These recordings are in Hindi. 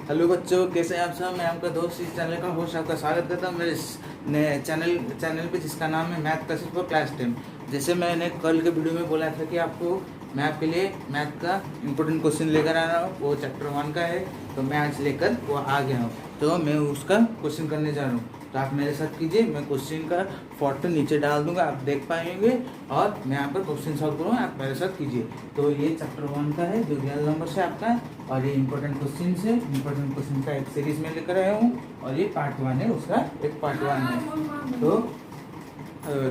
हेलो बच्चों, कैसे हैं आप सब। मैं आपका दोस्त इस चैनल का होस्ट आपका स्वागत करता हूं मेरे इस नए चैनल पे, जिसका नाम है मैथ क्लासेस फॉर क्लास 10। जैसे मैंने कल के वीडियो में बोला था कि आपको मैं आपके लिए मैथ का इंपॉर्टेंट क्वेश्चन लेकर आ रहा हूँ, वो चैप्टर 1 का है। तो मैं आज लेकर वो आ गया हूँ, तो मैं उसका क्वेश्चन करने जा रहा हूँ। तो आप मेरे साथ कीजिए, मैं क्वेश्चन का फोटो नीचे डाल दूंगा, आप देख पाएंगे और मैं यहाँ पर क्वेश्चन सॉल्व करूँगा, आप मेरे साथ कीजिए। तो ये चैप्टर 1 का है जो रियल नंबर से आपका है, और ये इंपॉर्टेंट क्वेश्चन है। इंपॉर्टेंट क्वेश्चन का एक सीरीज में लेकर आया हूँ, और ये पार्ट 1 है, उसका एक पार्ट 1 है।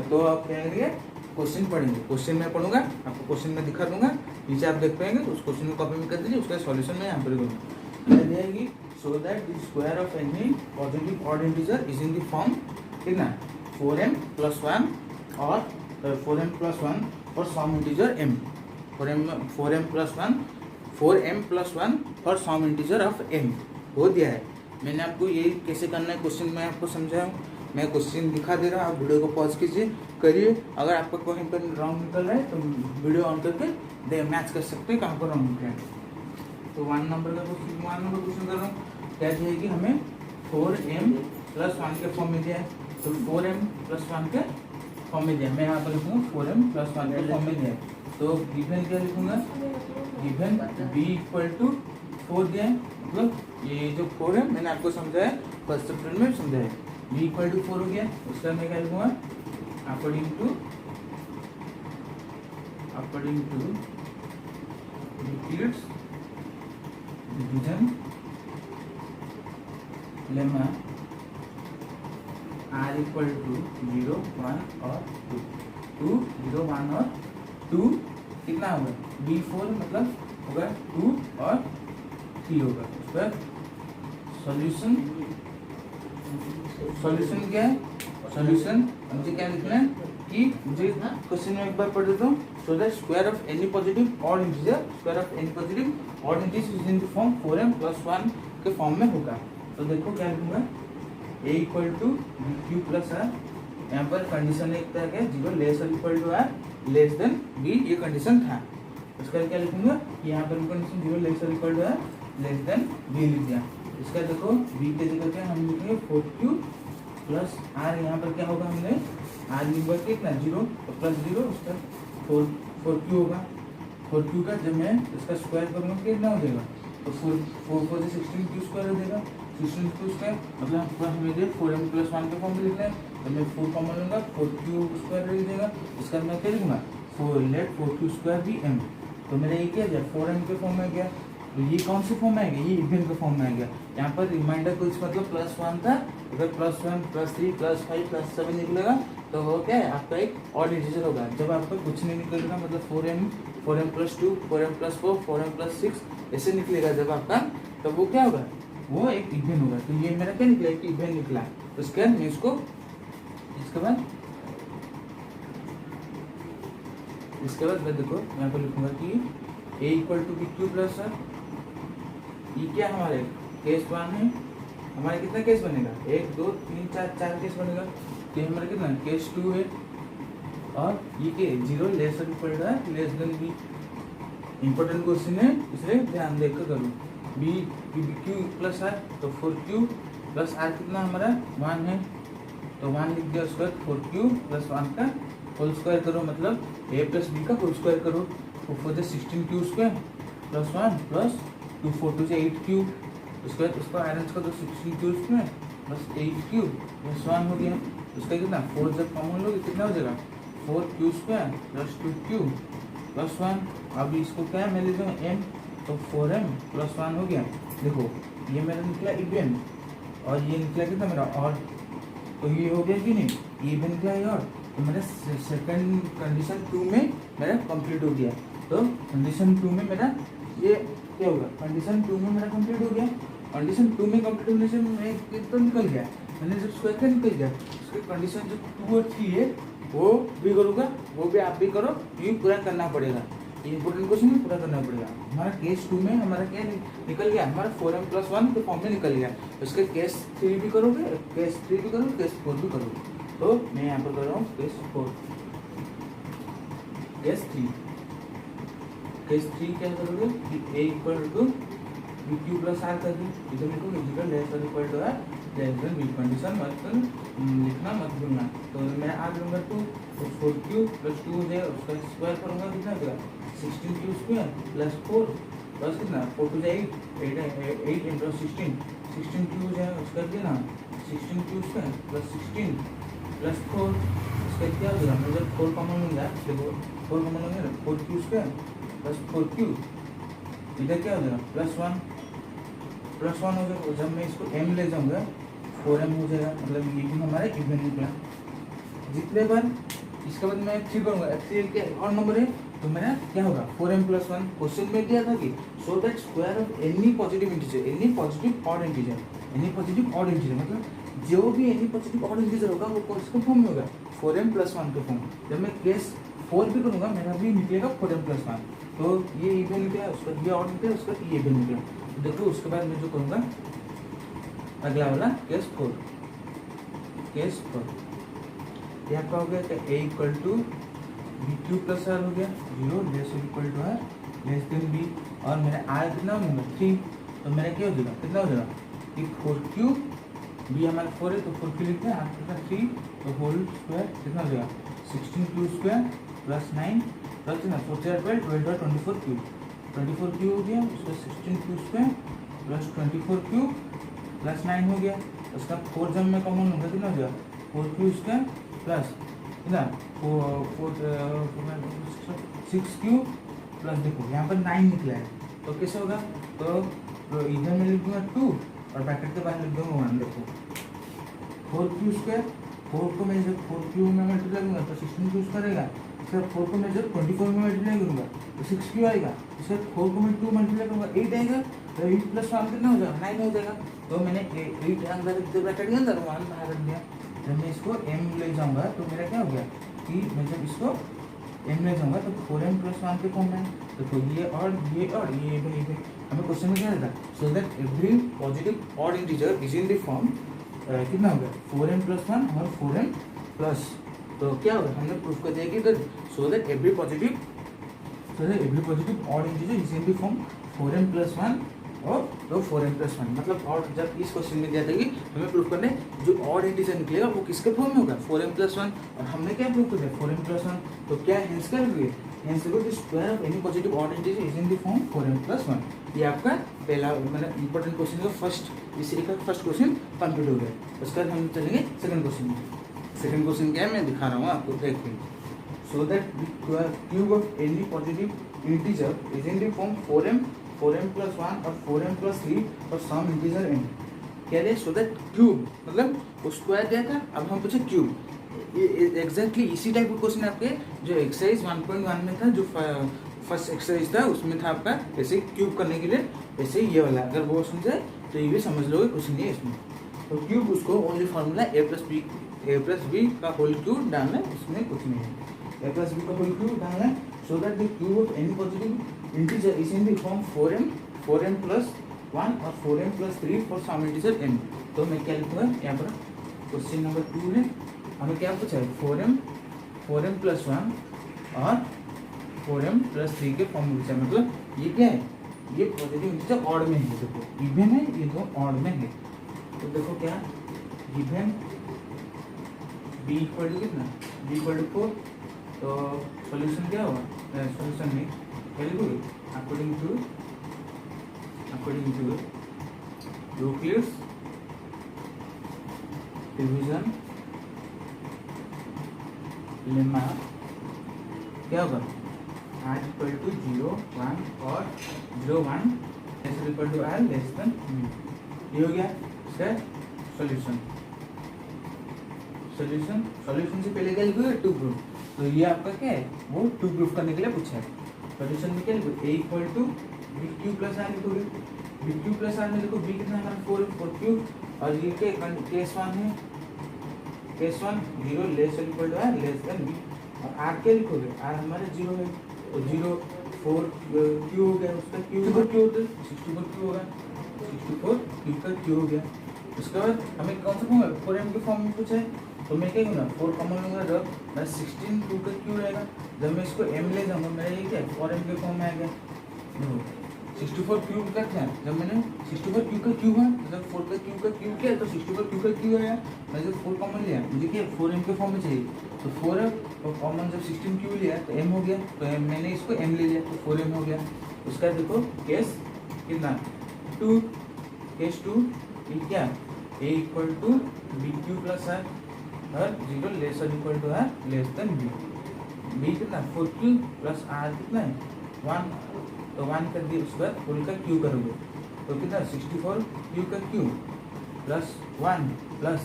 तो आप क्या करेंगे, क्वेश्चन पढ़ेंगे। क्वेश्चन मैं पढ़ूंगा, आपको क्वेश्चन में दिखा दूंगा, नीचे आप देख पाएंगे। तो उस क्वेश्चन को कॉपी में कर दीजिए, उसका सॉल्यूशन मैं यहाँ पर करूँगा। देगी so that the square of any positive odd integer is in the form, ठीक ना, 4m + 1 और 4m + 1 for some integer m, 4m + 1 for some integer of m हो दिया है। मैंने आपको ये कैसे करना है क्वेश्चन मैं आपको समझाया हूँ। मैं क्वेश्चन दिखा दे रहा हूँ, आप वीडियो को पॉज कीजिए, करिए। अगर आपका कहीं पर रॉन्ग निकल रहा है तो वीडियो ऑन करके मैच कर सकते हैं कहाँ पर रॉन्ग निकला है। तो 1 नंबर का क्वेश्चन कर रहा हूँ। क्या चाहिए कि हमें 4m + 1 के फॉर्म में दिया है, तो 4m + 1 के फॉर्म में दिया है। मैं यहाँ पर लिखूँगा 4m + 1 के फॉर्म में दिया है। तो गिवन क्या लिखूँगा, गिवन b = 4 दिया है, मतलब ये जो 4 है मैंने आपको समझाया फर्स्ट चैप्टर में समझाया। b = 4 हो गया, उसका मैं क्या लिखूँगा, according to Euclid's division lemma r = 0, 1 और 2, 0, 1 और 2 कितना होगा, b4 मतलब होगा 2 और 3 होगा। उस पर सॉल्यूशन क्या है, सॉल्यूशन मुझे क्या लिखना है कि मुझे क्वेश्चन में एक बार पढ़ देता हूँ। So that square of any positive odd integer is in the form 4m + 1 के फॉर्म में होगा। तो देखो क्या लिखूंगा, a = bq + r, यहाँ पर कंडीशन एक तरह के 0 r b, ये कंडीशन था। उसका क्या लिखूंगा, यहाँ पर कंडीशन 0 r b लिख दिया। इसका देखो b के जगह क्या हम लिखेंगे 4q + r, यहाँ पर क्या होगा, हमने r नंबर कितना 0 तो +0, उसका 4q होगा। 4q का जब मैं इसका स्क्वायर करूँगा कितना हो जाएगा, तो 4 से 16q² हो जाएगा। 16q² मतलब आपको हमें 4m + 1 के फॉर्म में लिखना है, तो मैं 4 कॉमन लूँगा, 4q² रह जाएगा। इसका मैं क्या लिखूँगा, 4 भी m, तो मेरा ये क्या है 4m के फॉर्म में गया। तो ये कौन से फॉर्म में आएगा, ये इवन के फॉर्म में आएगा। यहाँ पर रिमाइंडर कुछ मतलब +1 था, अगर +1 +3 +5 +7 निकलेगा तो वो क्या है आपका एक ऑड इंटीजर होगा। जब आपका कुछ नहीं निकलेगा, मतलब 4m + 2 4m + 4 4m + 6 ऐसे निकलेगा जब आपका, तो वो क्या होगा, वो एक इवन होगा। तो ये मेरा क्या निकला, एक इवन निकला। तो उसके बाद मैं इसको इसके बाद मैं देखो यहाँ पर लिखूंगा कि a = bq + r, ये क्या हमारे केस 1 है। हमारे कितना केस बनेगा, 1 2 3 4 केस बनेगा। तो हमारा कितना केस 2 है, और ये के 0 r b। इंपॉर्टेंट क्वेश्चन है, इसलिए ध्यान देकर करो। bq + r, तो 4q + r कितना हमारा 1 है, तो 1 लिख दिया। उसका 4q + 1 का होल स्क्वायर करो, मतलब a + b का होल स्क्वायर करो। 4 से 16q² + 1 + 2 4 2 से 8q, उसके बाद उसको अरेंज कर दो 16q² + 8q + 1 हो गया। उसका कितना 4 जब कॉमन लोगे कितना हो जाएगा, 4q² + 2q + 1। अब इसको क्या मैं लिख दूँगा m, तो 4m + 1 हो गया। देखो ये मेरा निकला इवन, और ये निकला कितना मेरा ऑड। तो ये हो गया कि नहीं, ये इवन निकला है ऑड। तो मेरा सेकंड कंडीशन 2 में मेरा कंप्लीट हो गया। तो कंडीशन 2 में मेरा ये क्या होगा, कंडीशन 2 में मेरा कंप्लीट हो गया। कंडीशन 2 में कंप्लीट होने से मैं तो निकल गया, मैंने जब स्क्वायर का निकल गया। उसके कंडीशन जो 2 और 3 है वो भी करूँगा, वो भी आप भी करो, ये पूरा करना पड़ेगा। इंपॉर्टेंट क्वेश्चन में पूरा करना पड़ेगा। हमारा केस 2 में हमारा क्या निकल गया, हमारा 4m + 1 के फॉर्म में निकल गया। उसके केस 3 भी करोगे, केस 4 भी करोगे। तो मैं यहाँ पर कर रहा हूँ केस 4। केस 3 क्या करोगे कि a = b Q plus r कर दी, इधर लिखोगे इजिकल लेस और equal to r less than b. Condition मत लिखना मत भूलना। तो मैं आर लूँगा 2, तो 4 प्लस 2 हो जाएगा, उसका स्क्वायर करूँगा कितना हो जाएगा 16 स्क्वायर प्लस 4 प्लस कितना 4 टू 8 इंटू 16 हो जाएगा, उसका कितना 16 स्क्वायर प्लस 16 प्लस 4, इसका क्या हो जाएगा, मैं जब 4 कॉमन लूँगा, देखो 4 कॉमन लूँगा 4 स्क्वायर प्लस 4 इधर क्या हो जाएगा प्लस 1 हो जाएगा। जब मैं इसको m ले जाऊँगा 4m हो जाएगा, मतलब ये भी हमारा इवन निकला। जितने बार इसके बाद मैं 3 करूँगा, एक्सीएल के और नंबर है तो मेरा क्या होगा 4m प्लस 1। क्वेश्चन में दिया था कि so that square of any positive integer, any positive odd integer, any positive odd integer मतलब जो भी एनी पॉजिटिव ऑड इंटीजर होगा वो इसके फॉर्म में होगा 4m प्लस 1 के फॉर्म। जब मैं केस 4 भी करूँगा मेरा भी निकलेगा 4m प्लस 1, तो ये इवन निकला, उसका ये ऑड निकला, उसका ये इवन निकला। देखो उसके बाद मैं जो करूँगा अगला वाला केस 4 ये आपका हो गया क्या a equal to b Q plus r हो गया 0 less equal to r less than b, और मेरा आर कितना हो गया 3, तो मेरा क्या हो जाएगा कितना हो जाएगा कि 4 बी हमारा 4 है तो 4 लिखते हैं, आर कितना 3 तो होल स्क्वायर कितना हो जाएगा 16 स्क्वायर प्लस 9 प्लस कितना 4 12 24 क्यू हो गया, उसका 16 स्क्वायर प्लस 24 प्लस 9 हो गया, उसका 4 जब मैं कॉमन लूँगा कितना हो जाएगा 4 स्क्वायर प्लस कितना 6 प्लस देखो यहाँ पर 9 निकला है, तो कैसे होगा, तो इधर में लिख दूंगा 2 और ब्रैकेट के बाहर लिख दूंगा 1। देखो 4 स्क्वायर 4 को मैं जब 4 में मल्टीप्लाई करूँगा तो 16 स्क्वायर रहेगा, इसका 4 को मैं जब 24 में मल्टीप्लाई करूँगा तो 6 आएगा, इसका 4 को मैं 2 मल्टीप्लाई करूँगा 8 आएगा, तो 8 प्लस 1 कितना हो जाएगा 9 हो जाएगा। तो मैंने 8 अंदर ब्रैकेट के अंदर 1 बाहर रख दिया। जब मैं इसको m ले जाऊँगा तो मेरा क्या हो गया कि मैं जब इसको m ले जाऊँगा तो 4m प्लस 1 के फॉर्म में, तो ये और ये भी हमें क्वेश्चन में क्या रहता है so that every positive odd integer is in the form कितना हो गया 4m प्लस 1 और 4m प्लस, तो क्या होगा हमने प्रूफ कर दिया कि so that every positive odd integer is in the form 4m plus 1 और तो 4m प्लस 1, मतलब और जब इस क्वेश्चन में दिया था कि हमें प्रूफ करना है जो ऑड इंटीजर निकलेगा वो किसके फॉर्म में होगा 4m प्लस 1, और हमने क्या प्रूफ कर दिया 4m प्लस 1, तो क्या हेंस क्या होगी hence the square of any positive odd integer is in the form 4m plus 1। ये आपका पहला मतलब इंपॉर्टेंट क्वेश्चन का फर्स्ट इस सीरीज का फर्स्ट क्वेश्चन कंप्लीट हो गया। उसके बाद हम चलेंगे सेकंड क्वेश्चन में। सेकंड क्वेश्चन क्या है मैं दिखा रहा हूँ आपको, देखिए so that cube of any positive integer is in the form 4m plus 1 और 4m प्लस 3 और सम इंटीजर n कह रहे सो दैट क्यूब मतलब वो स्क्वायर दिया था, अब हम पूछे क्यूब। ये एग्जैक्टली इसी टाइप का क्वेश्चन आपके जो एक्सरसाइज 1.1 में था, जो फर्स्ट एक्सरसाइज था उसमें था आपका ऐसे क्यूब करने के लिए, ऐसे ये वाला अगर वो समझ जाए तो ये भी समझ लोगे कुछ नहीं है इसमें। तो क्यूब उसको only formula a plus B का होल क्यूब डालना है, उसमें कुछ नहीं है, a प्लस बी का होल क्यूब डालना है so that the cube of any positive integer is in the form 4m plus 1 और 4m plus 3 for some integer n। तो मैं क्या लिखूँगा यहाँ पर क्वेश्चन नंबर 2 है, हमें क्या पूछा है 4m प्लस 1 और 4m प्लस 3 के फॉर्म में पूछा, मतलब ये क्या है ये पॉजिटिव इंटीजर ऑड में है, देखो इवन है ये दो ऑड में है, तो देखो क्या इवन b इक्वल टू कितना b इक्वल टू 4, तो सॉल्यूशन क्या होगा सॉल्यूशन में क्या लिखोगे according to Euclid's division lemma क्या होगा r इक्वल टू 0 1 और 0 1 s equal to r less than ये हो गया इसका सॉल्यूशन से पहले क्या लिखोगे टू प्रूफ, तो ये आपका क्या है वो टू प्रूफ करने के लिए पूछा है। सॉल्यूशन में क्या लिखो a equal to b Q plus r लिखोगे, बी क्यू प्लस आर में लिखो b कितना है 4 क्यूब, और ये क्या केस 1 है case 1 0 less equal to r less than b, और r क्या लिखोगे r हमारे 0 है तो 0 4 क्यू हो गया, उसका क्यू होता है 64 क्यू होगा 64 क्यू का क्यू हो गया। उसके बाद हमें कौन सा फॉर्म 4m के फॉर्म में पूछा है, तो मैं क्या करूँगा 4 कॉमन लूँगा जब मैं 16 2 का क्यू रहेगा, जब मैं इसको m ले जाऊँगा मेरा ये क्या 4m के फॉर्म में आ गया, देखो 64 क्यूब का क्या है, जब मैंने 64 क्यूब का क्यूब है मतलब 4 का क्यूब किया तो 64 क्यूब का क्यूब है। मैंने जब 4 कॉमन लिया मुझे क्या 4m के फॉर्म में चाहिए तो 4 है और कॉमन जब 16 क्यूब लिया तो m हो गया, तो मैंने इसको m ले लिया तो 4m हो गया। उसका देखो केस कितना 2, केस 2 ये क्या a equal to b Q plus है और 0 लेस और इक्वल टू है लेस देन b कितना 4q प्लस r कितना है 1, तो 1 कर दिए उसके बाद होल का क्यू करोगे तो कितना 64 क्यू का क्यू प्लस 1 प्लस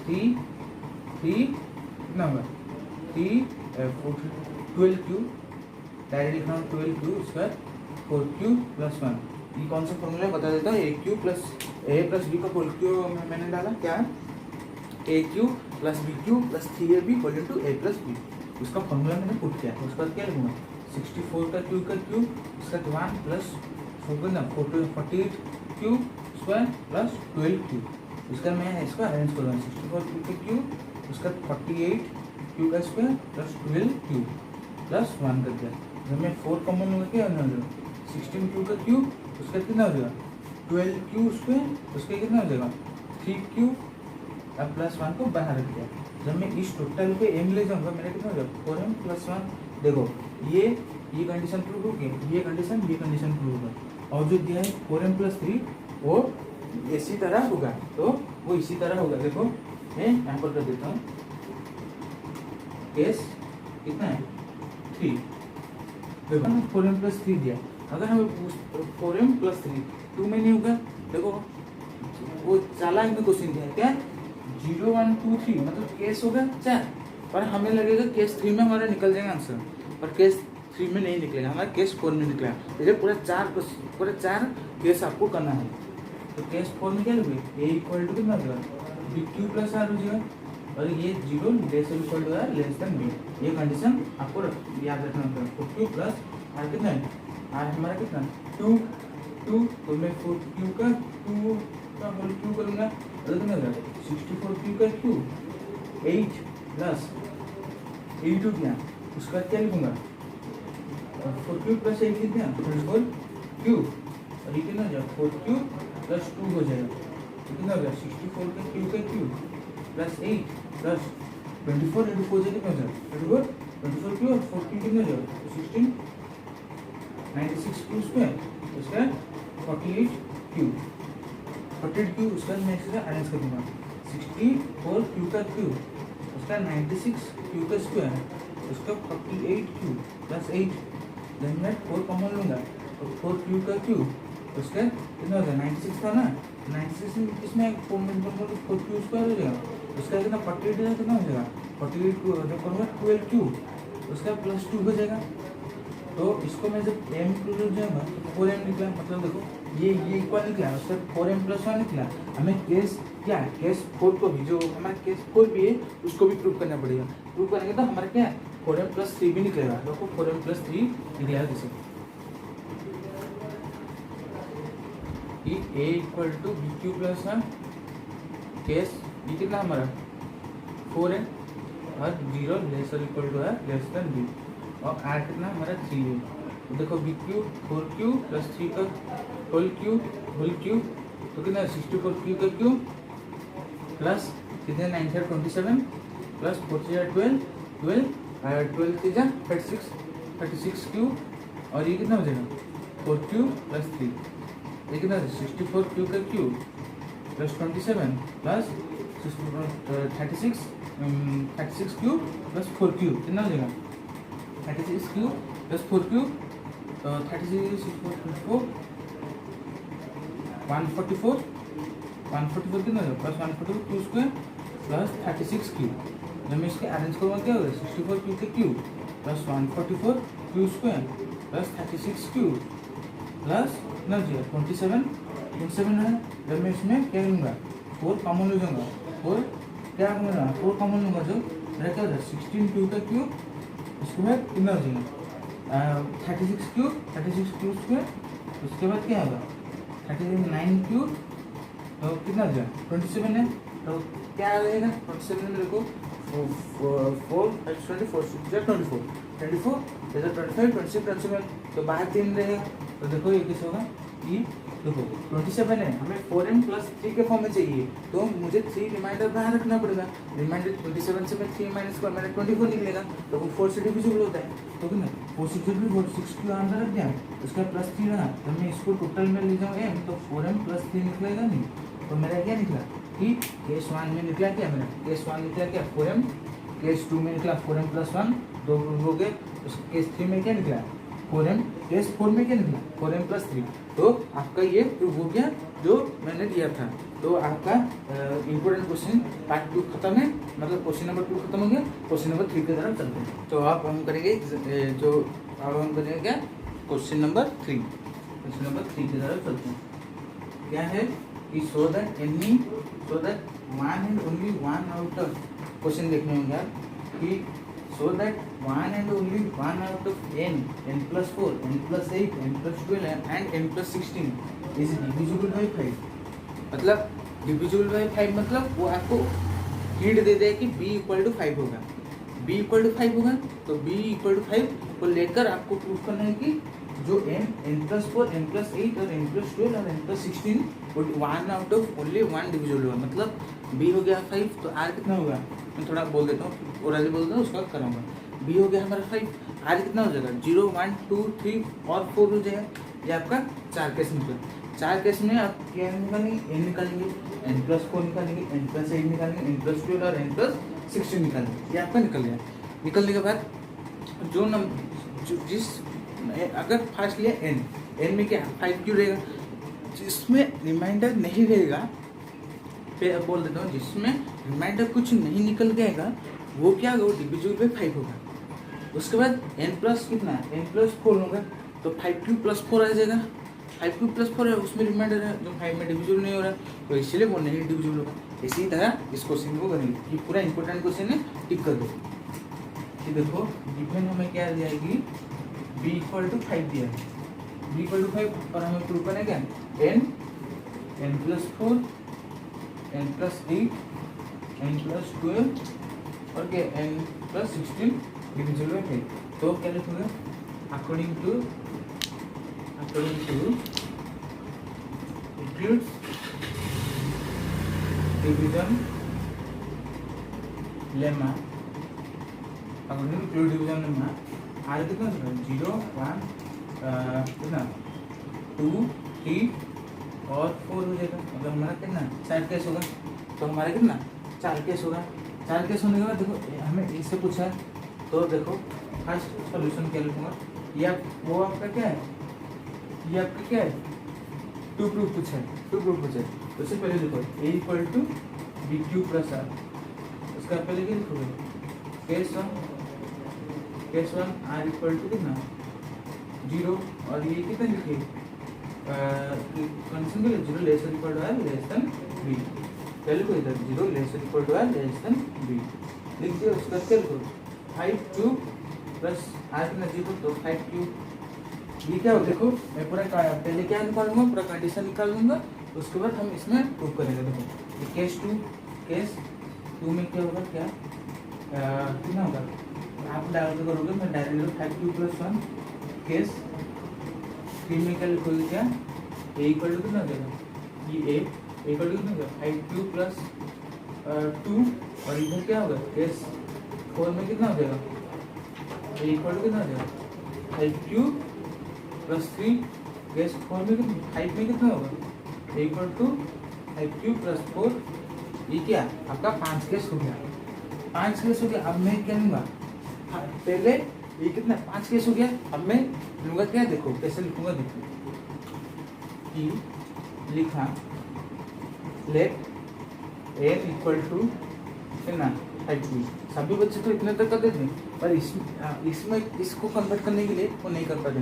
3 कितना होगा 12 क्यू डायरेक्ट लिखना 12 क्यू उसके बाद 4 क्यू प्लस 1। ये कौन सा फॉर्मूला बता देता हूँ, ए प्लस बी का होल क्यू मैंने डाला क्या है A cube plus B Q plus 3ab whole to A plus B, उसका फॉर्मूला मैंने पुट किया। उसके बाद क्या लिखूंगा 64 का क्यू उसका 1 plus 48 Q square plus 12 Q. उसका मैं इसको अरेंज करूँगा 64 क्यू का क्यू उसका 48 क्यू का स्क्वायर प्लस 12 क्यू प्लस 1 कर दिया। जब मैं 4 कॉमन लूँगा क्या होने वाला 16 क्यू का क्यू उसका कितना हो जाएगा 12 क्यू स्क्वायर उसका कितना हो जाएगा 3 क्यू अब प्लस 1 को बाहर रख दिया। जब मैं इस टोटल पे m ले जाऊँगा मेरा कितना हो जाएगा 4m प्लस 1। देखो ये कंडीशन प्रूव होगी, ये कंडीशन प्रूव होगा और जो दिया है 4m प्लस 3 वो इसी तरह होगा, तो वो इसी तरह होगा। देखो मैं यहाँ पर कर देता हूँ केस कितना है 3, देखो ना 4m प्लस 3 दिया, अगर हमें 4m प्लस 3 2 में नहीं होगा। देखो वो चालाक में क्वेश्चन दिया क्या 0 1 2 3 मतलब केस होगा 4, पर हमें लगेगा केस 3 में हमारा निकल जाएगा आंसर, पर केस 3 में नहीं निकलेगा, हमारा केस 4 में निकलेगा। जैसे पूरा चार केस आपको करना है। तो केस 4 में क्या लिखोगे ए इक्वल टू कितना होगा बी क्यू प्लस आर हो जाएगा और ये 0 लेस इक्वल टू है लेस देन बी, ये कंडीशन आपको याद रखना होता है। 4 क्यू प्लस आर कितना है आर हमारा कितना 2 तो मैं 4 क्यू का 2 का होल क्यू करूँगा तो कितना होगा 64 क्यू का क्यू 8 प्लस 8 हो गया, उसका क्या लिखूंगा 4 क्यू प्लस 8 कितना 24 क्यू और ये कितना हो जाएगा 4 क्यू प्लस 2 हो जाएगा तो कितना हो जाएगा 64 का क्यू प्लस 8 प्लस 24 इंटू 4 से कितना हो जाएगा 24 क्यू और 4 क्यू कितना हो जाएगा 16 96 क्यू स्क्वायर उसका 48 क्यू उसका मैं इसका अरेंज कर दूंगा 64 क्यू का क्यू उसका 96 क्यू का स्क्वायर उसका 48 क्यू प्लस 8 देन मैं 4 कॉमन लूँगा तो 4 क्यू का क्यू उसका कितना हो जाएगा 96 था ना 96 इसमें 4 क्यू स्क्वायर हो जाएगा उसका कितना 48 कितना हो जाएगा 48 क्यू जब करूँगा 12 क्यू उसका प्लस 2 हो जाएगा। तो इसको मैं जब m प्लस हो जाएगा तो 4m निकला, मतलब देखो ये इक्वल निकला उसका 4m प्लस 1 निकला। हमें केस क्या है केस 4 को भी जो हमारा केस 4 भी है उसको भी प्रूव करना पड़ेगा। प्रूव करेंगे तो हमारा क्या है 4m प्लस 3 भी निकलेगा। देखो 4m प्लस 3 निकलेगा जैसे a equal to b Q plus 1 case ये कितना हमारा 4 है और 0 लेस और इक्वल टू है लेस देन b और r कितना हमारा 3 है। तो देखो बी क्यू 4 क्यू प्लस 3 का होल क्यू तो कितना 64 क्यू का क्यू प्लस कितने 9 से 27 प्लस 4 से 12 से 36 क्यू और ये कितना हो जाएगा 4 क्यू प्लस 3 ये कितना 64 क्यू का Q plus 27 plus 36 Q plus 4 Q कितना हो जाएगा 36 क्यू प्लस 4 क्यू तो 36 4 144 कितना होगा plus 144 Q square plus 36 Q. जब मैं इसके अरेंज करूँगा क्या होगा 64 क्यू के Q plus 144 Q square plus 36 Q plus कितना हो जाएगा 27 है। जब मैं इसमें क्या लूँगा 4 कॉमन ले जाऊँगा 4 क्या लूँगा 4 कॉमन लूँगा जो मेरा क्या हो जाएगा 16 क्यू का क्यू उसके बाद कितना हो जाएगा 36 क्यू स्क्वायर उसके बाद क्या होगा 9 क्यू तो कितना हो जाएगा 27 है तो क्या आ जाएगा 27 में देखो 4 24 जैसे 25 27 तो बाहर 3 रहेगा तो देखो ये किस होगा ई, देखो 27 है, हमें 4m + 3 के फॉर्म में चाहिए, तो मुझे 3 रिमाइंडर बाहर रखना पड़ेगा। रिमाइंडर 27 से मैं 3 माइनस कर मैंने 24 निकलेगा, तो वो 4 से डिविजिबल होता है, तो कितना 4 6 भी 4 6 क्यों अंदर रख दिया, उसका +3 रहा, तो मैं इसको टोटल में ले जाऊँ m, तो 4m + 3 निकलेगा नहीं, तो मेरा क्या निकला कि केस 1 में निकला क्या, मेरा केस 1 निकला क्या 4m, केस 2 में निकला 4m + 1, 2 हो गए, केस 3 में क्या निकला 4m, केस 4 में क्या निकला 4m + 3, तो आपका ये प्रूव हो गया जो मैंने दिया था। तो आपका इम्पोर्टेंट क्वेश्चन पार्ट 2 खत्म है, मतलब क्वेश्चन नंबर 2 खत्म हो गया, क्वेश्चन नंबर 3 की तरफ चलते हैं। तो अब हम करेंगे क्या क्वेश्चन नंबर 3, क्वेश्चन नंबर 3 की तरफ चलते हैं। क्या है कि so that one and only one out of, question देखने होंगे आप कि so that one and only one out of n + 4, n + 8, n + 12 and n + 16 is divisible by 5। मतलब divisible by 5 मतलब वो आपको हिंट दे दे कि b = 5 होगा, b = 5 होगा, तो b = 5 को लेकर आपको प्रूफ करना है कि जो n + 4, n + 8 और n + 12 और n + 16 one out of only one divisible होगा, मतलब b हो गया 5, तो r कितना होगा, मैं थोड़ा बोल देता हूँ ओरली बोल देता हूँ, उसका कराऊंगा। b हो गया हमारा 5, r कितना हो जाएगा 0 1 2 3 और 4 हो जाएगा, ये आपका 4 केस निकला। 4 केस में आप क्या निकालेंगे, n निकालेंगे, n + 4 निकालेंगे, n + 8 निकालेंगे, n + 12 और n + 16 निकालेंगे, ये आपका निकल गया। निकलने के बाद जिस अगर फर्स्ट लिया n में क्या 5 क्यों रहेगा, जिसमें रिमाइंडर नहीं रहेगा, फिर बोल देता हूँ जिसमें रिमाइंडर कुछ नहीं निकल जाएगा वो क्या होगा, वो डिविजिबल बाय 5 होगा। उसके बाद n+ कितना n + 4 होगा, तो 5³ + 4 आ जाएगा, 5³ + 4 है, उसमें रिमाइंडर है जो 5 में डिविजिबल नहीं हो रहा, तो इसलिए वो नहीं डिविजिबल होगा। इसी तरह इस क्वेश्चन को करेंगे, ये पूरा इंपॉर्टेंट क्वेश्चन है, टिक कर दो कि देखो गिवन हमें क्या दिया है कि b = 5 दिया है, b = 5 और हमें प्रूव करना है क्या n + 4, n + 8, n + 12 और क्या n + 16 डिविजिबल बाय 5। तो क्या लिखोगे, according to Euclid's division lemma, according to Euclid's division lemma r कितना होगा 0 1 कितना 2 3 और 4 हो जाएगा, मतलब हमारा कितना 4 केस होगा, तो हमारा कितना 4 केस होगा। 4 केस होने के बाद देखो हमें इससे पूछा है, तो देखो फर्स्ट सॉल्यूशन क्या लिखूंगा, ये वो आपका क्या है, ये आपका क्या है 2 प्रूफ पूछा है, 2 प्रूफ पूछा है, तो उससे पहले लिखो a = bq + r, उसका पहले क्या लिखोगे केस 1 r = कितना 0 और ये कितना लिखिए कंडीशन के लिए 0 < r b, पहले को इधर 0 < r b लिख दिया। उसका क्या लिखो 5³ + r कितना 0, तो 5³ ये क्या हो, देखो मैं पूरा पहले क्या निकालूंगा, पूरा कंडीशन निकाल लूंगा, उसके बाद हम इसमें प्रूव करेंगे। देखो ये केस 2 में क्या होगा, क्या कितना होगा, आप डायरेक्ट करोगे, मैं डायरेक्ट 5³ + 1, केस 3 में क्या लिखोगे, क्या a = कितना हो जाएगा, ये a = कितना होगा 5³ + 2 और इधर क्या होगा केस 4 में कितना हो जाएगा, a = कितना हो जाएगा 5³ + 3, केस 4 में कितना 5 में कितना होगा a = 5³ + 4, ये क्या आपका 5 केस हो गया, 5 केस हो गया। अब मैं क्या लूँगा, पहले ये कितना 5 केस हो गया, अब मैं लूँगा क्या, देखो कैसे लिखूंगा, देखो कि लिखा लेट n = कितना 5 सभी बच्चे तो इतने तक कर देते हैं, पर इसमें इसको कन्वर्ट करने के लिए वो नहीं कर पाते,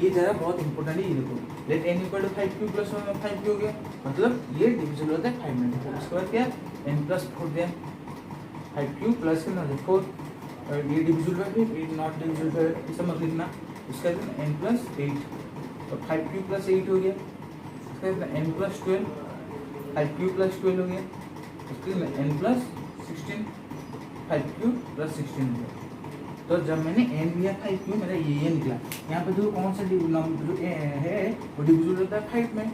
ये जरा बहुत इंपॉर्टेंट है। ये देखो लेट n = 5³ + 1 5 हो गया, मतलब ये डिविजिबल होता है 5 में। उसके बाद क्या n + 4 दिया, 5³ + कितना 4, ये डिविजिबल है, ये नॉट डिविजिबल है, इसे मत लिखना। उसका n + 8, तो 5³ + 8 हो गया। उसका n + 12, 5³ + 12 हो गया। उसके n + 16, 5³ + 16 हो गया। तो जब मैंने n लिया था क्यों मेरा ये निकला। यहाँ पे जो कौन सा नंबर जो है वो डिविजिबल होता है 5 में।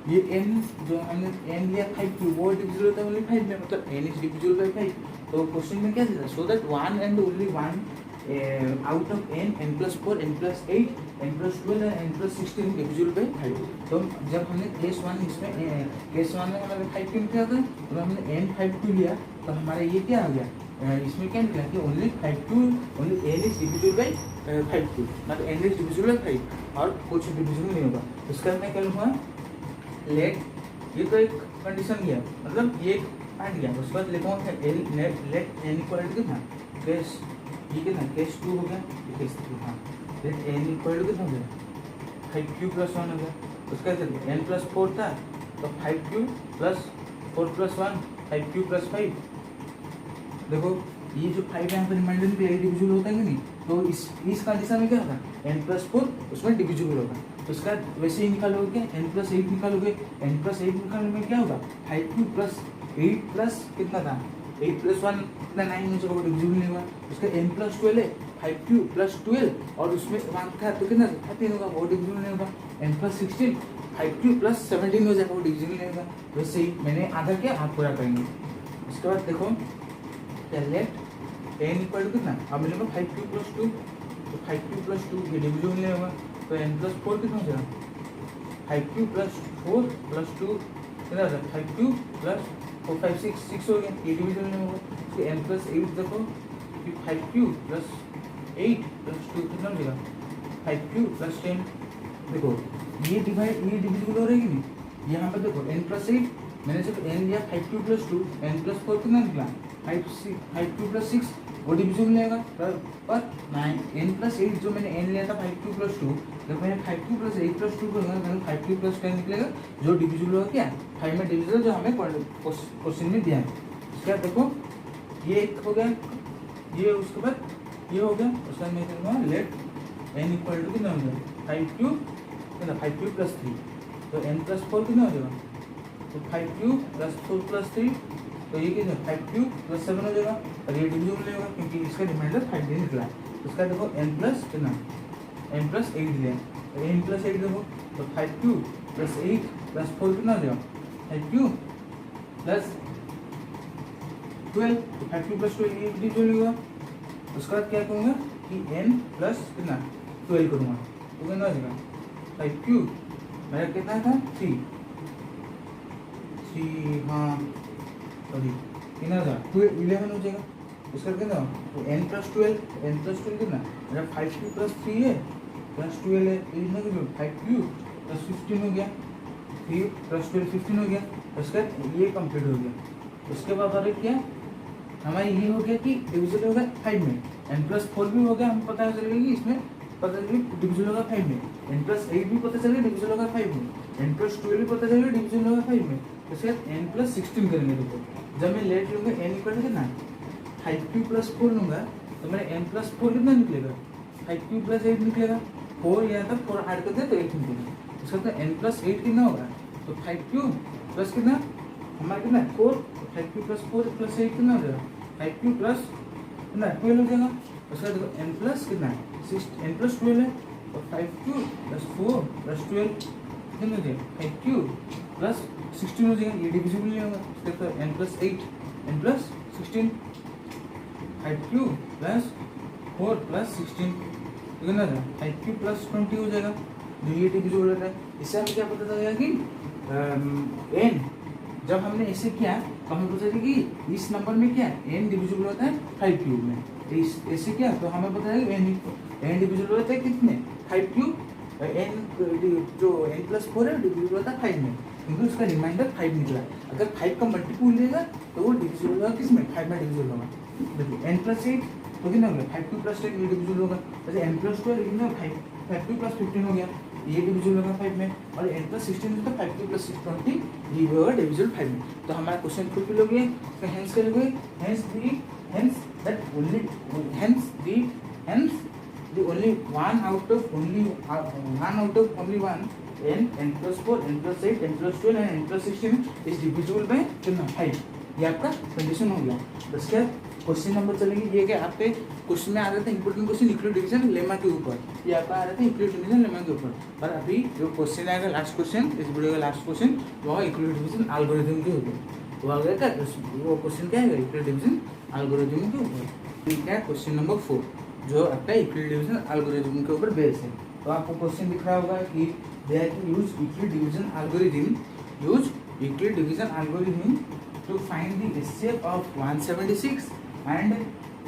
ये n जो हमने n लिया 5 क्यों वो डिविजिबल होता है ओनली 5 में, मतलब n इज डिविजिबल बाय 5। तो क्वेश्चन में क्या दिया, so that one and only one out of n plus 4 n plus 8 n plus 12 and n plus 16 divisible by 5। तो जब हमने केस 1 इसमें केस 1 में हमारे 5 क्यों निकला था, तो हमने n 5 क्यों लिया तो हमारा ये क्या आ गया, इसमें क्या निकला कि only 5 Q only n is divisible by 5 Q, मतलब n इज डिविजिबल बाय 5 और कुछ डिविजिबल नहीं होगा। इसका मैं क्या लूँगा, लेट, ये तो एक कंडीशन गया, मतलब ये पार्ट गया। उसके बाद लिखूँगा लेट n इक्वल टू कितना केस, ये कितना केस 2 हो गया, केस 3, हाँ लेट n इक्वल टू कितना हो गया 5q + 1 हो गया। उसका n + 4 था तो 5q + 4 + 1 5q + 5। देखो ये जो 5 यहाँ पर रिमाइंडर में डिविजिबल होता है कि नहीं, तो इस कंडीशन में क्या होगा n + 4 उसमें डिविजिबल होगा। तो उसका वैसे ही निकालोगे n + 8 निकालोगे, n + 8 निकालने में क्या होगा 5q + 8 प्लस कितना था 8 + 1 कितना 9 हो जाएगा, वो डिविजिबल नहीं हुआ। उसका n + 12 है 5q + 12 और उसमें 1 था तो कितना 13 होगा, वो डिविजिबल नहीं होगा। n + 16 5q + 17 हो जाएगा, वो डिविजिबल नहीं होगा। वैसे ही मैंने आधा किया, आप पूरा करेंगे। उसके बाद देखो लेट n इक्वल टू कितना, अब मिलेगा 5q + 2, तो 5q + 2 ये डिविजिबल नहीं होगा, तो n + 4 कितना हो जाएगा 5q + 4 + 2 कितना हो जाएगा 5q + 4 5 6 हो गया, ये डिविजिबल नहीं होगा। तो n + 8 देखो कि 5q + 8 + 2 कितना हो जाएगा 5q + 10। देखो ये डिविजिबल हो रहा है कि नहीं, यहाँ पर देखो n + 8 मैंने जब n लिया 5q + 2 n + 4 कितना निकला 5q + 6, वो डिविजिबल नहीं होगा। पर n + 8 जो मैंने n लिया था 5q + 2, जब मैंने 5q + 8 + 2 करूँगा मैंने 5q + 10 निकलेगा, जो डिविजिबल होगा क्या 5 में डिविजिबल जो हमें क्वेश्चन में दिया है। उसके बाद देखो ये एक हो गया, ये उसके बाद ये हो गया। उसके बाद मैं करूँगा लेट n इक्वल टू कितना हो जाएगा 5q कितना 5q + 3, तो n + 4 कितना हो जाएगा, तो 5q + 4 + 3, तो ये कितना 5q + 7 हो जाएगा, और ये डिविजिबल नहीं होगा क्योंकि इसका रिमाइंडर 5 नहीं निकला। उसका देखो n + कितना n + 8 दिया, तो n + 8 देखो तो 5q + 8 + 4 कितना हो जाएगा 5q + 12, तो 5q + 12 ये डिविजिबल नहीं होगा। उसके बाद क्या करूँगा कि n + कितना 12 करूँगा, तो कितना हो जाएगा 5q मेरा कितना था 3 हाँ सॉरी कितना था 11 हो जाएगा। उसका कितना तो n + 12 कितना मेरा 5q + 3 है +12 है, तो इतना कितना 5q + 15 हो गया, 3 + 12 15 हो गया। उसका ये कंप्लीट हो गया। उसके बाद और क्या हमारा ये हो गया कि डिविजिबल होगा 5 में, n + 4 भी हो गया, हम पता चलेगा कि इसमें पता चलेगा डिविजिबल होगा 5 में, n + 8 भी पता चलेगा डिविजिबल होगा 5 में, n + 12 भी पता चलेगा डिविजिबल होगा 5 में। उसके बाद n + 16 करेंगे। देखो जब मैं लेट लूँगा n इक्वल टू कितना 5q + 4 लूँगा तो मेरा n + 4 कितना निकलेगा 5q + 8 निकलेगा, 4 यहाँ तक 4 ऐड कर दे तो 8 निकलेगा। उसके बाद n + 8 कितना होगा, तो 5q + कितना हमारा कितना 4, 5q + 4 + 8 कितना हो जाएगा 5q + कितना 12 हो जाएगा। उसके बाद देखो n + कितना है n + 12 है, तो 5q + 4 + 12 कितना हो जाएगा 5q + 16 हो जाएगा, ये डिविजिबल नहीं होगा। उसके बाद n + 8 n + 16 5q + 4 + 16 कितना हो जाएगा 5q + 20 हो जाएगा, जो ये डिविजिबल होता है। इससे हमें क्या पता चलेगा कि n जब हमने ऐसे किया तो हमें पता चलेगा कि इस नंबर में क्या n डिविजिबल होता है 5 में, ऐसे क्या तो हमें पता है n डिविजिबल होता है कितने 5 n जो n + 4 है डिविजिबल होता है 5 में, क्योंकि उसका रिमाइंडर 5 निकला। अगर 5 का मल्टीपल लेगा तो वो डिविजिबल होगा किसमें 5 में डिविजिबल होगा। देखिए n + 8 तो कितना हो गया 5q + 10 ये डिविजिबल होगा। जैसे n + 12 कितना 5q + 15 हो गया, ये डिविजिबल होगा 5 में, और n + 16 तो 5q + 620 ये होगा डिविजिबल 5 में। तो हमारा क्वेश्चन फुलफिल हो गया। तो हेंस करेंगे hence the only one out of only one n + 4 n + 8 n + 12 and n + 16 is divisible by 5। ये आपका कंडीशन हो गया। उसके बाद क्वेश्चन नंबर चलेंगे ये कि आपके क्वेश्चन में आ रहे थे important question Euclid division lemma के ऊपर, ये आपका आ रहे थे यूक्लिड डिवीजन लेमा के ऊपर। और अभी जो क्वेश्चन आएगा लास्ट क्वेश्चन, इस वीडियो का लास्ट क्वेश्चन वो यूक्लिड डिवीजन एल्गोरिथम के ऊपर। वो आ गया क्या, वो क्वेश्चन क्या है यूक्लिड डिवीजन एल्गोरिथम के ऊपर। क्या क्वेश्चन नंबर 4 जो आपका यूक्लिड डिवीजन एल्गोरिथम के ऊपर बेस है। तो आपको क्वेश्चन दिख रहा होगा कि they have to use Euclid division algorithm, use Euclid division algorithm to find the HCF of 176 and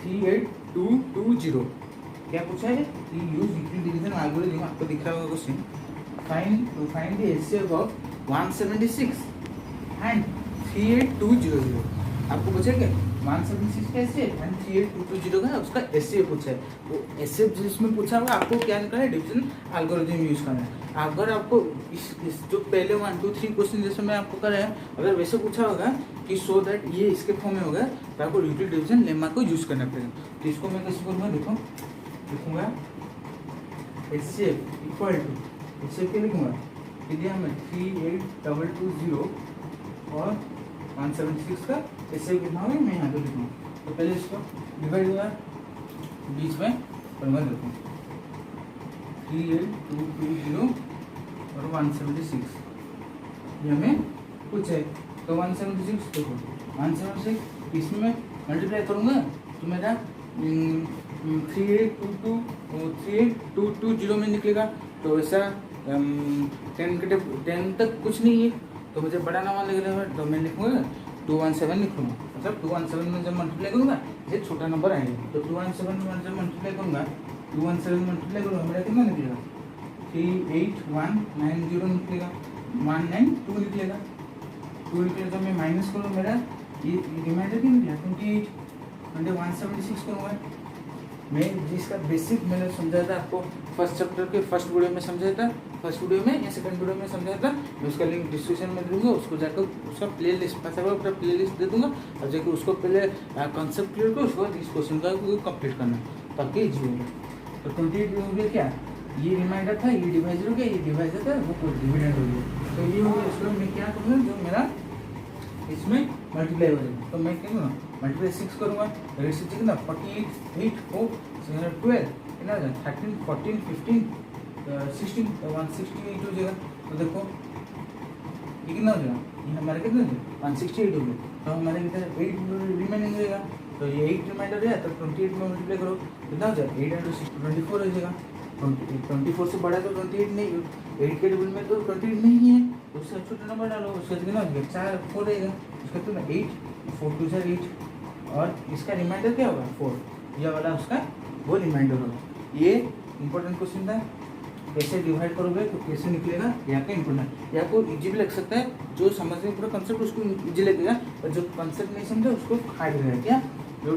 38220। क्या पूछा है कि यूज यूक्लिड डिवीजन एल्गोरिथम, आपको दिख रहा होगा question, find the HCF of 176 and 38200। आपको पूछा है 176 का HCF एंड 38220 का उसका HCF पूछा है। तो HCF जिसमें पूछा होगा आपको क्या करना है, डिवीजन एल्गोरिथम यूज करना है। अगर आपको इस जो पहले 1 2 3 क्वेश्चन जैसे मैं आपको कर रहा है, अगर वैसे पूछा होगा कि सो दैट ये इसके फॉर्म में होगा तो आपको यूक्लिड डिवीजन लेमा को यूज करना पड़ेगा। तो इसको मैं कैसे करूँगा, देखो लिखूंगा HCF इक्वल टू HCF क्या लिखूंगा, दिया मैं 38220 और 176 का HCF कितना होगा मैं यहाँ पे लिखूंगा। तो पहले इसको डिवाइड हुआ बीच में करूँगा, देखो 38220 और 176 ये हमें कुछ है। तो 176 देखो 176 इसमें मैं मल्टीप्लाई करूँगा तो मेरा 38220 में निकलेगा। तो ऐसा 10 तक कुछ नहीं है तो मुझे बड़ा नंबर लगेगा, तो मैं लिखूँगा 217 लिखूँगा। मतलब 217 में जब मल्टीप्लाई करूँगा ये छोटा नंबर आएगा। तो 217 में जब मल्टीप्लाई करूँगा 217 मल्टीप्लाई करूँगा मेरा कितना निकलेगा, 38190 निकलेगा, 192 निकलेगा। 2 निकलेगा तो मैं माइनस करूँ मेरा ये रिमाइंडर क्या निकला 28 मतलब 176 करूँगा। मैं जिसका बेसिक मैंने समझाया था आपको फर्स्ट चैप्टर के फर्स्ट वीडियो में समझाया था, फर्स्ट वीडियो में या सेकंड वीडियो में समझाया था, मैं उसका लिंक डिस्क्रिप्शन में दूंगा, उसको जाकर उसका प्ले लिस्ट पता होगा पूरा प्ले लिस्ट दे दूंगा। और जाकर उसको पहले कॉन्सेप्ट क्लियर करो, उसके बाद इस क्वेश्चन का कंप्लीट करना ताकि इजी होगा। तो 28 हो गया क्या, ये रिमाइंडर था, ये डिवाइजर हो गया, ये डिवाइजर था, वो डिविडेंड हो गया। तो ये हो गया, इसको मैं क्या करूँगा जो मेरा इसमें मल्टीप्लाई हो जाएगा। तो मैं क्या करूँगा मल्टीप्लाई 6 करूँगा, तो इससे कितना 48 8 4 12 कितना हो जाएगा 13 14 15 16 तो 168 हो जाएगा। तो देखो ये कितना हो जाएगा, ये हमारे कितना हो जाएगा 168 हो गया। तो हमारे कितना 8 रिमेनिंग हो जाएगा। तो ये 8 रिमाइंडर है तो 28 में मल्टीप्लाई करो कितना हो जाएगा 8 × 6 24 हो जाएगा। 24 से बड़ा तो 28 नहीं, 8 के टेबल में तो 28 नहीं है, तो उससे छोटा नंबर डालो, उसका कितना हो जाएगा 4 4 रहेगा, उसका कितना 8 4 2 4 8 और इसका रिमाइंडर क्या होगा 4, यह वाला उसका वो रिमाइंडर होगा। ये इंपॉर्टेंट क्वेश्चन था, कैसे डिवाइड करोगे तो कैसे निकलेगा यहाँ का इंपॉर्टेंट। यहाँ को इजी भी लग सकता है, जो समझ में पूरा कंसेप्ट उसको इजी लगेगा, और जो कंसेप्ट नहीं समझा उसको हार्ड लगेगा। क्या जो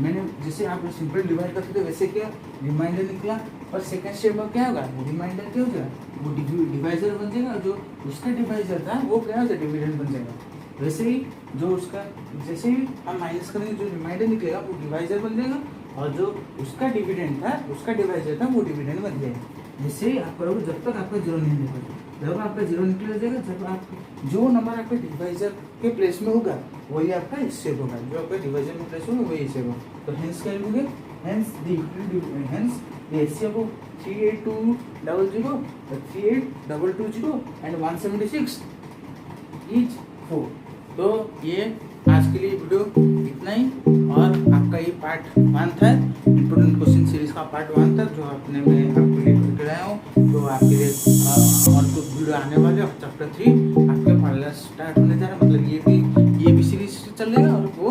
मैंने जैसे आप सिंपल डिवाइड करते थे वैसे क्या रिमाइंडर निकला, और सेकंड स्टेप में क्या होगा रिमाइंडर क्या हो जाएगा वो डिवाइजर बन जाएगा, जो उसका डिवाइजर था वो क्या हो जाएगा डिविडेंड बन जाएगा। वैसे ही जो उसका जैसे ही हम माइनस करेंगे जो रिमाइंडर निकलेगा वो डिवाइजर बन जाएगा, और जो उसका डिविडेंड था उसका डिवाइजर था वो डिविडेंड बन जाएगा। जैसे ही आप करोगे जब तक आपका जीरो नहीं निकलेगा, जब आपका जीरो निकल जाएगा, जब आप जो नंबर आपके डिवाइजर के प्लेस में होगा वही आपका हिस्सेब होगा, जो आपका डिवाइजर में प्लेस होगा वही हिस्सेब होगा। तो हेंस क्या लिखोगे, hence the HCF of 38200 38220 and 176 each 4। तो ये आज के लिए वीडियो इतना ही, और आपका ये पार्ट 1 था, इंपोर्टेंट क्वेश्चन सीरीज का पार्ट 1 था जो आपने मैं आपके लिए करके लाया हूँ। तो आपके लिए और तो वीडियो आने वाले और चैप्टर 3 आपके पढ़ना स्टार्ट होने जा रहा है, मतलब ये भी सीरीज चल रहा है और वो